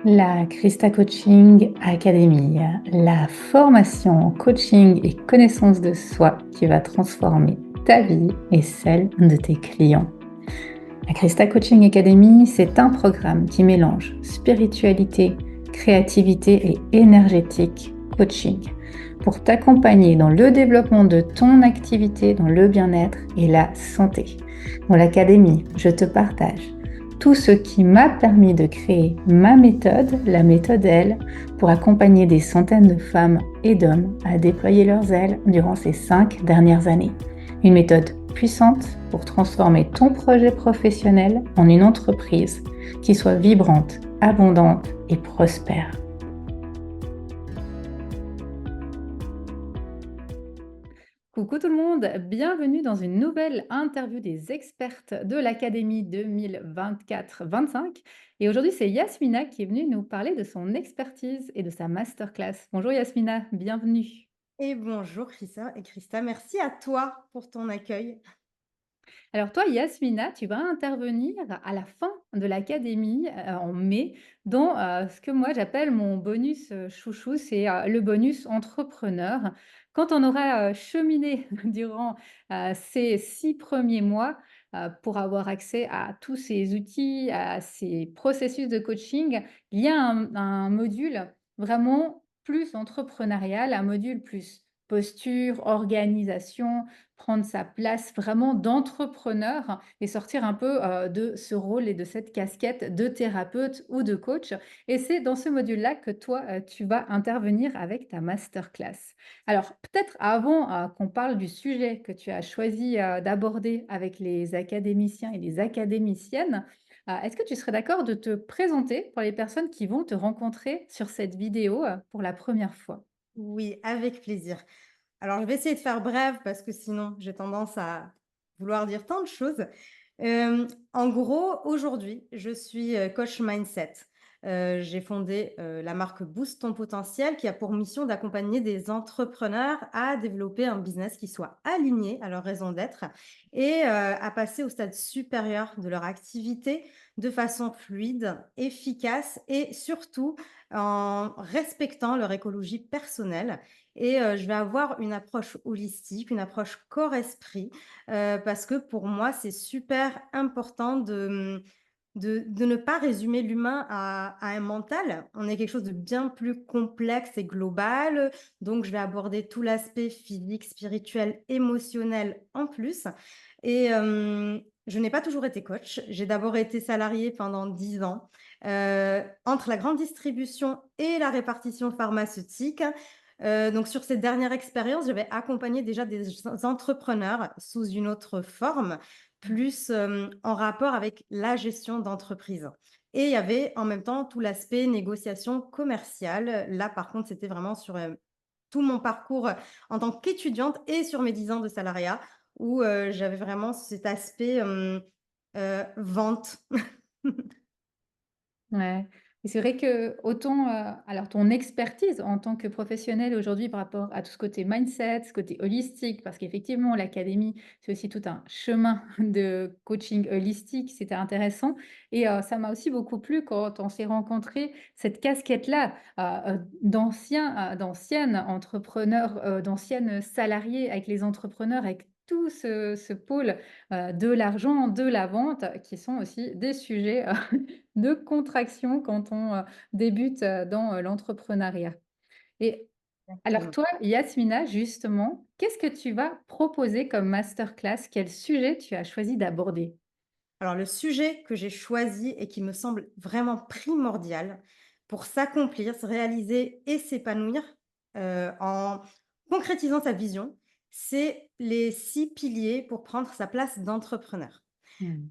La Christa Coaching Academy, la formation en coaching et connaissance de soi qui va transformer ta vie et celle de tes clients. La Christa Coaching Academy, c'est un programme qui mélange spiritualité, créativité et énergétique coaching pour t'accompagner dans le développement de ton activité, dans le bien-être et la santé. Dans l'académie, je te partage tout ce qui m'a permis de créer ma méthode, la méthode L, pour accompagner des centaines de femmes et d'hommes à déployer leurs ailes durant ces 5 dernières années. Une méthode puissante pour transformer ton projet professionnel en une entreprise qui soit vibrante, abondante et prospère. Coucou tout le monde, bienvenue dans une nouvelle interview des expertes de l'Académie 2024-25. Et aujourd'hui, c'est Yasmina qui est venue nous parler de son expertise et de sa masterclass. Bonjour Yasmina, bienvenue. Et bonjour Chrissa et Christa, merci à toi pour ton accueil. Alors toi, Yasmina, tu vas intervenir à la fin de l'académie en mai dans ce que moi j'appelle mon bonus chouchou, c'est le bonus entrepreneur. Quand on aura cheminé durant ces 6 premiers mois pour avoir accès à tous ces outils, à ces processus de coaching, il y a un module vraiment plus entrepreneurial, un module plus posture, organisation, prendre sa place vraiment d'entrepreneur et sortir un peu, de ce rôle et de cette casquette de thérapeute ou de coach et c'est dans ce module-là que toi, tu vas intervenir avec ta masterclass. Alors peut-être avant, qu'on parle du sujet que tu as choisi, d'aborder avec les académiciens et les académiciennes, est-ce que tu serais d'accord de te présenter pour les personnes qui vont te rencontrer sur cette vidéo, pour la première fois? Oui, avec plaisir. Alors, je vais essayer de faire bref parce que sinon, j'ai tendance à vouloir dire tant de choses. En gros, aujourd'hui, je suis coach mindset. J'ai fondé la marque Boost ton potentiel qui a pour mission d'accompagner des entrepreneurs à développer un business qui soit aligné à leur raison d'être et à passer au stade supérieur de leur activité de façon fluide, efficace et surtout en respectant leur écologie personnelle et je vais avoir une approche holistique, une approche corps-esprit, parce que pour moi, c'est super important de ne pas résumer l'humain à un mental. On est quelque chose de bien plus complexe et global, donc je vais aborder tout l'aspect physique, spirituel, émotionnel en plus et je n'ai pas toujours été coach. J'ai d'abord été salariée pendant 10 ans, entre la grande distribution et la répartition pharmaceutique. Donc sur cette dernière expérience, j'avais accompagné déjà des entrepreneurs sous une autre forme, plus, en rapport avec la gestion d'entreprise et il y avait en même temps tout l'aspect négociation commerciale. Là, par contre, c'était vraiment sur, tout mon parcours, en tant qu'étudiante et sur mes 10 ans de salariat où, j'avais vraiment cet aspect, vente. Ouais et c'est vrai que autant, alors ton expertise en tant que professionnelle aujourd'hui par rapport à tout ce côté mindset, ce côté holistique, parce qu'effectivement l'académie, c'est aussi tout un chemin de coaching holistique, c'était intéressant et ça m'a aussi beaucoup plu quand on s'est rencontrés, cette casquette-là, d'ancienne entrepreneur, d'ancienne salariée avec les entrepreneurs, avec tout ce pôle, de l'argent, de la vente, qui sont aussi des sujets, de contraction quand on, débute, dans, l'entrepreneuriat et alors Exactement. toi, Yasmina, justement, qu'est-ce que tu vas proposer comme masterclass? Quel sujet tu as choisi d'aborder? Alors le sujet que j'ai choisi et qui me semble vraiment primordial pour s'accomplir, se réaliser et s'épanouir, en concrétisant sa vision, c'est les 6 piliers pour prendre sa place d'entrepreneur. Mmh.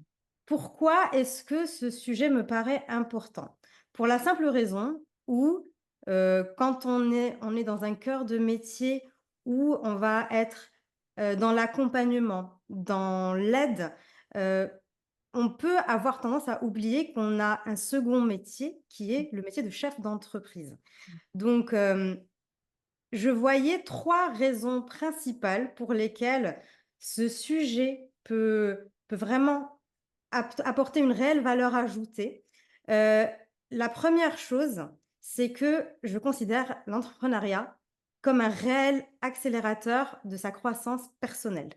Pourquoi est-ce que ce sujet me paraît important? Pour la simple raison où, quand on est dans un cœur de métier où on va être, dans l'accompagnement, dans l'aide, heu, on peut avoir tendance à oublier qu'on a un second métier qui est le métier de chef d'entreprise. Donc, je voyais 3 raisons principales pour lesquelles ce sujet peut vraiment apporter une réelle valeur ajoutée. Heu, La première chose, c'est que je considère l'entrepreneuriat comme un réel accélérateur de sa croissance personnelle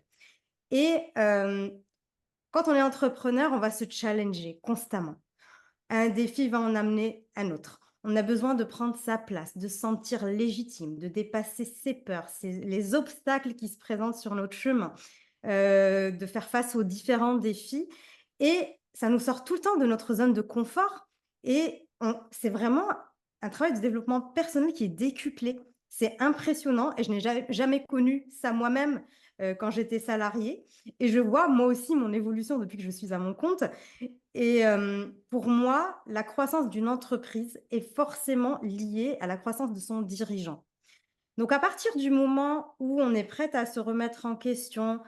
et quand on est entrepreneur, on va se challenger constamment. Un défi va en amener un autre. On a besoin de prendre sa place, de se sentir légitime, de dépasser ses peurs, les obstacles qui se présentent sur notre chemin, de faire face aux différents défis et ça nous sort tout le temps de notre zone de confort et c'est vraiment un travail de développement personnel qui est décuplé. C'est impressionnant et je n'ai jamais connu ça moi-même, quand j'étais salariée et je vois moi aussi mon évolution depuis que je suis à mon compte et pour moi, la croissance d'une entreprise est forcément liée à la croissance de son dirigeant. Donc à partir du moment où on est prête à se remettre en question,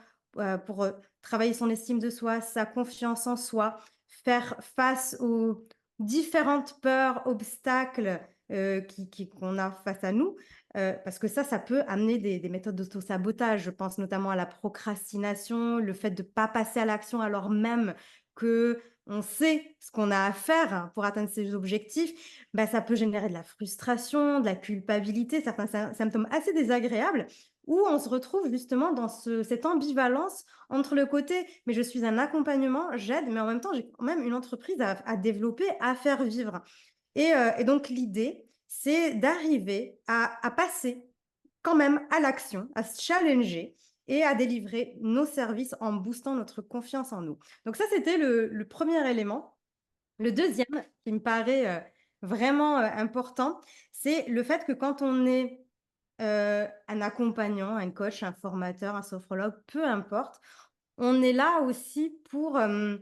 pour, travailler son estime de soi, sa confiance en soi, faire face aux différentes peurs, obstacles, qu'on a face à nous, parce que ça peut amener des méthodes d'auto-sabotage. Je pense notamment à la procrastination, le fait de ne pas passer à l'action alors même qu'on sait ce qu'on a à faire pour atteindre ses objectifs. Bah, ça peut générer de la frustration, de la culpabilité, certains symptômes assez désagréables où on se retrouve justement dans cette ambivalence entre le côté: «Mais je suis un accompagnement, j'aide, mais en même temps, j'ai quand même une entreprise à développer, à faire vivre» et donc l'idée, c'est d'arriver à passer quand même à l'action, à se challenger et à délivrer nos services en boostant notre confiance en nous. Donc ça, c'était le 1er élément. Le deuxième qui me paraît, vraiment, important, c'est le fait que quand on est, un accompagnant, un coach, un formateur, un sophrologue, peu importe, on est là aussi pour, hem,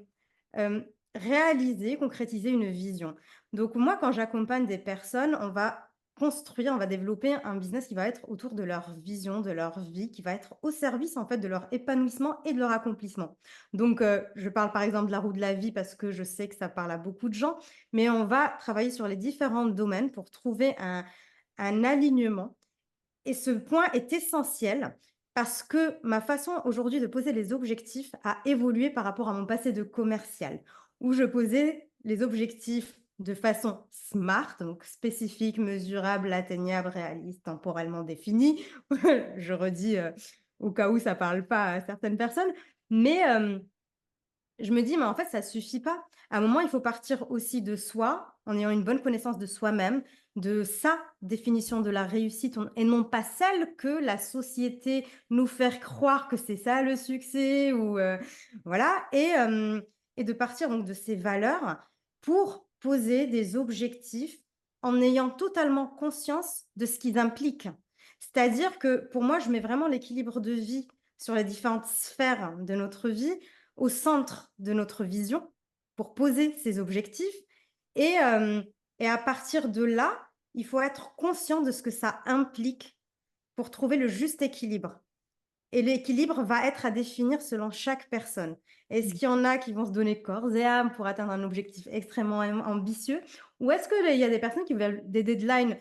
réaliser, concrétiser une vision. Donc moi, quand j'accompagne des personnes, on va construire, on va développer un business qui va être autour de leur vision, de leur vie, qui va être au service, en fait, de leur épanouissement et de leur accomplissement. Donc je parle, par exemple, de la roue de la vie parce que je sais que ça parle à beaucoup de gens, mais on va travailler sur les différents domaines pour trouver un alignement et ce point est essentiel parce que ma façon aujourd'hui de poser les objectifs a évolué par rapport à mon passé de commercial, où je posais les objectifs de façon SMART, donc spécifique, mesurable, atteignable, réaliste, temporellement défini. Je redis au cas où ça ne parle pas à certaines personnes, mais je me dis: «Mais en fait, ça suffit pas». À un moment, il faut partir aussi de soi, en ayant une bonne connaissance de soi-même, de sa définition de la réussite on et non pas celle que la société nous fait croire que c'est ça le succès ou voilà et de partir donc de ces valeurs pour poser des objectifs en ayant totalement conscience de ce qu'ils impliquent. C'est-à-dire que pour moi, je mets vraiment l'équilibre de vie sur les différentes sphères de notre vie au centre de notre vision pour poser ses objectifs et et à partir de là, il faut être conscient de ce que ça implique pour trouver le juste équilibre et l'équilibre va être à définir selon chaque personne. Est-ce qu'il y en a qui vont se donner corps et âme pour atteindre un objectif extrêmement ambitieux? Ou est-ce qu'il y a des personnes qui veulent des deadlines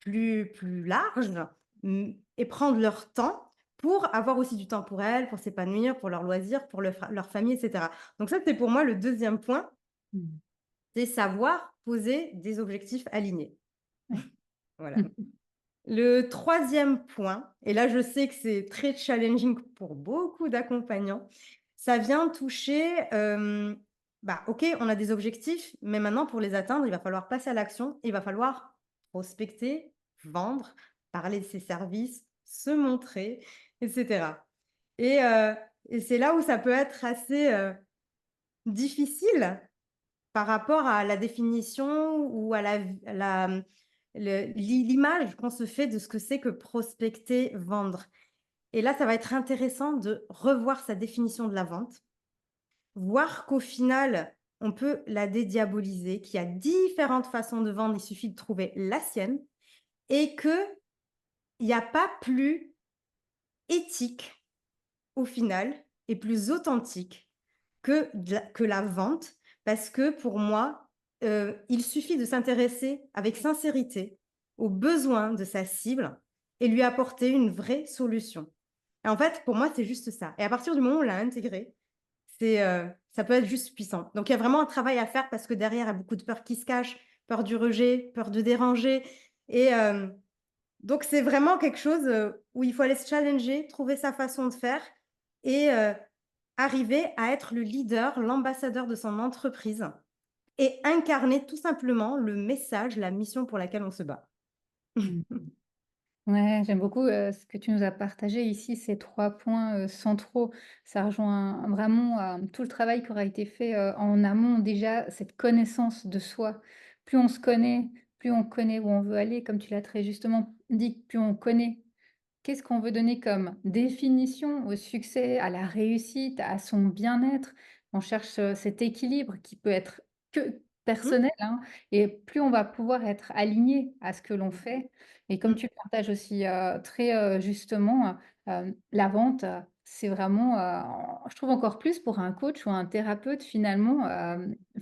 plus larges, et prendre leur temps pour avoir aussi du temps pour elles, pour s'épanouir, pour leurs loisirs, pour leur famille et cetera. Donc ça, c'est pour moi le deuxième point, Mmh. c'est savoir poser des objectifs alignés. Ouais. Voilà. Le troisième point, et là je sais que c'est très challenging pour beaucoup d'accompagnants, ça vient toucher, bah, OK, on a des objectifs, mais maintenant pour les atteindre, il va falloir passer à l'action, il va falloir prospecter, vendre, parler de ses services, se montrer et cetera et heu et c'est là où ça peut être assez, difficile par rapport à la définition ou à l'image qu'on se fait de ce que c'est que prospecter, vendre. Et là, ça va être intéressant de revoir sa définition de la vente, voir qu'au final, on peut la dédiaboliser, qu'il y a différentes façons de vendre, il suffit de trouver la sienne et qu'il n'y a pas plus éthique au final et plus authentique que la vente parce que pour moi, il suffit de s'intéresser avec sincérité aux besoins de sa cible et lui apporter une vraie solution. Et en fait, pour moi, c'est juste ça et à partir du moment où on l'a intégré, ça peut être juste puissant. Donc il y a vraiment un travail à faire parce que derrière, il y a beaucoup de peurs qui se cachent, peur du rejet, peur de déranger et donc c'est vraiment quelque chose, où il faut aller se challenger, trouver sa façon de faire et arriver à être le leader, l'ambassadeur de son entreprise et incarner tout simplement le message, la mission pour laquelle on se bat. Mmh. Ouais, j'aime beaucoup, ce que tu nous as partagé ici, ces 3 points, centraux. Ça rejoint vraiment, tout le travail qui aura été fait, en amont. Déjà, cette connaissance de soi. Plus on se connaît, plus on connaît où on veut aller, comme tu l'as très justement dit, plus on connaît qu'est-ce qu'on veut donner comme définition au succès, à la réussite, à son bien-être? On cherche, cet équilibre qui peut être que Mmh, personnel, hein, et plus on va pouvoir être aligné à ce que l'on fait et comme mmh, tu le partages aussi, très, justement, la vente, c'est vraiment, je trouve encore plus pour un coach ou un thérapeute finalement,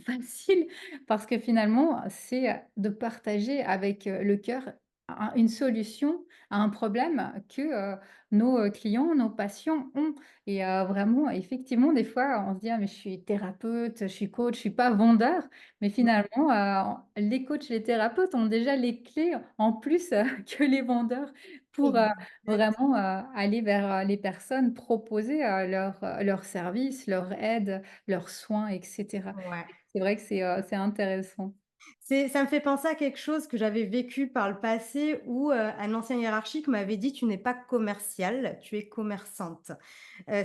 facile parce que finalement, c'est, de partager avec, le cœur un une solution à un problème que, nos, clients, nos patients ont et vraiment effectivement des fois on se dit: «Ah mais je suis thérapeute, je suis coach, je suis pas vendeur», mais mmh, finalement, les coachs, les thérapeutes ont déjà les clés en plus, que les vendeurs pour, exact. vraiment, aller vers, les personnes, proposer, leurs services, leur aide, leurs soins et cetera. Ouais. C'est vrai que c'est intéressant. Ça me fait penser à quelque chose que j'avais vécu par le passé où, un ancien hiérarchique m'avait dit: «Tu n'es pas commerciale, tu es commerçante».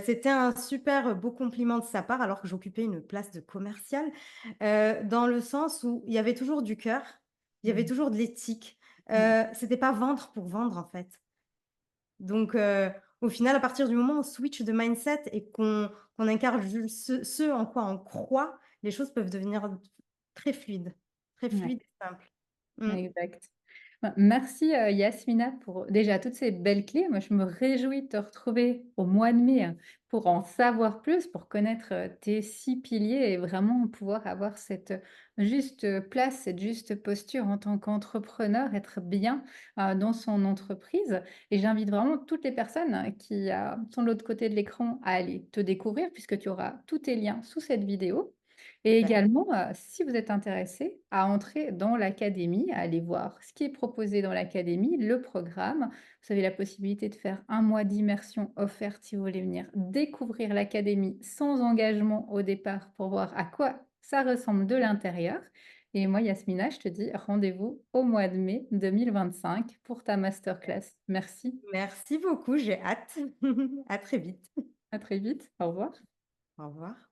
C'était un super beau compliment de sa part alors que j'occupais une place de commerciale, dans le sens où il y avait toujours du cœur, il y avait Mmh. toujours de l'éthique. Mmh. C'était pas vendre pour vendre, en fait. Donc au final, à partir du moment où on switch de mindset et qu'on incarne juste ce en quoi on croit, les choses peuvent devenir très Ouais, fluides et simples. Mmh. exact. Bah, merci, Yasmina pour déjà toutes ces belles clés. Moi, je me réjouis de te retrouver au mois de mai, pour en savoir plus, pour connaître, tes 6 piliers et vraiment pouvoir avoir cette, juste, place, cette juste posture en tant qu'entrepreneur, être bien, dans son entreprise et j'invite vraiment toutes les personnes qui, sont de l'autre côté de l'écran à aller te découvrir puisque tu auras tous tes liens sous cette vidéo et Super. également, si vous êtes intéressé à entrer dans l'académie, à aller voir ce qui est proposé dans l'académie, le programme. Vous avez la possibilité de faire un mois d'immersion offerte si vous voulez venir découvrir l'académie sans engagement au départ pour voir à quoi ça ressemble de l'intérieur. Et moi, Yasmina, je te dis rendez-vous au mois de mai 2025 pour ta masterclass. Merci, Merci beaucoup, j'ai hâte. À très vite. à très vite, au revoir. Au revoir.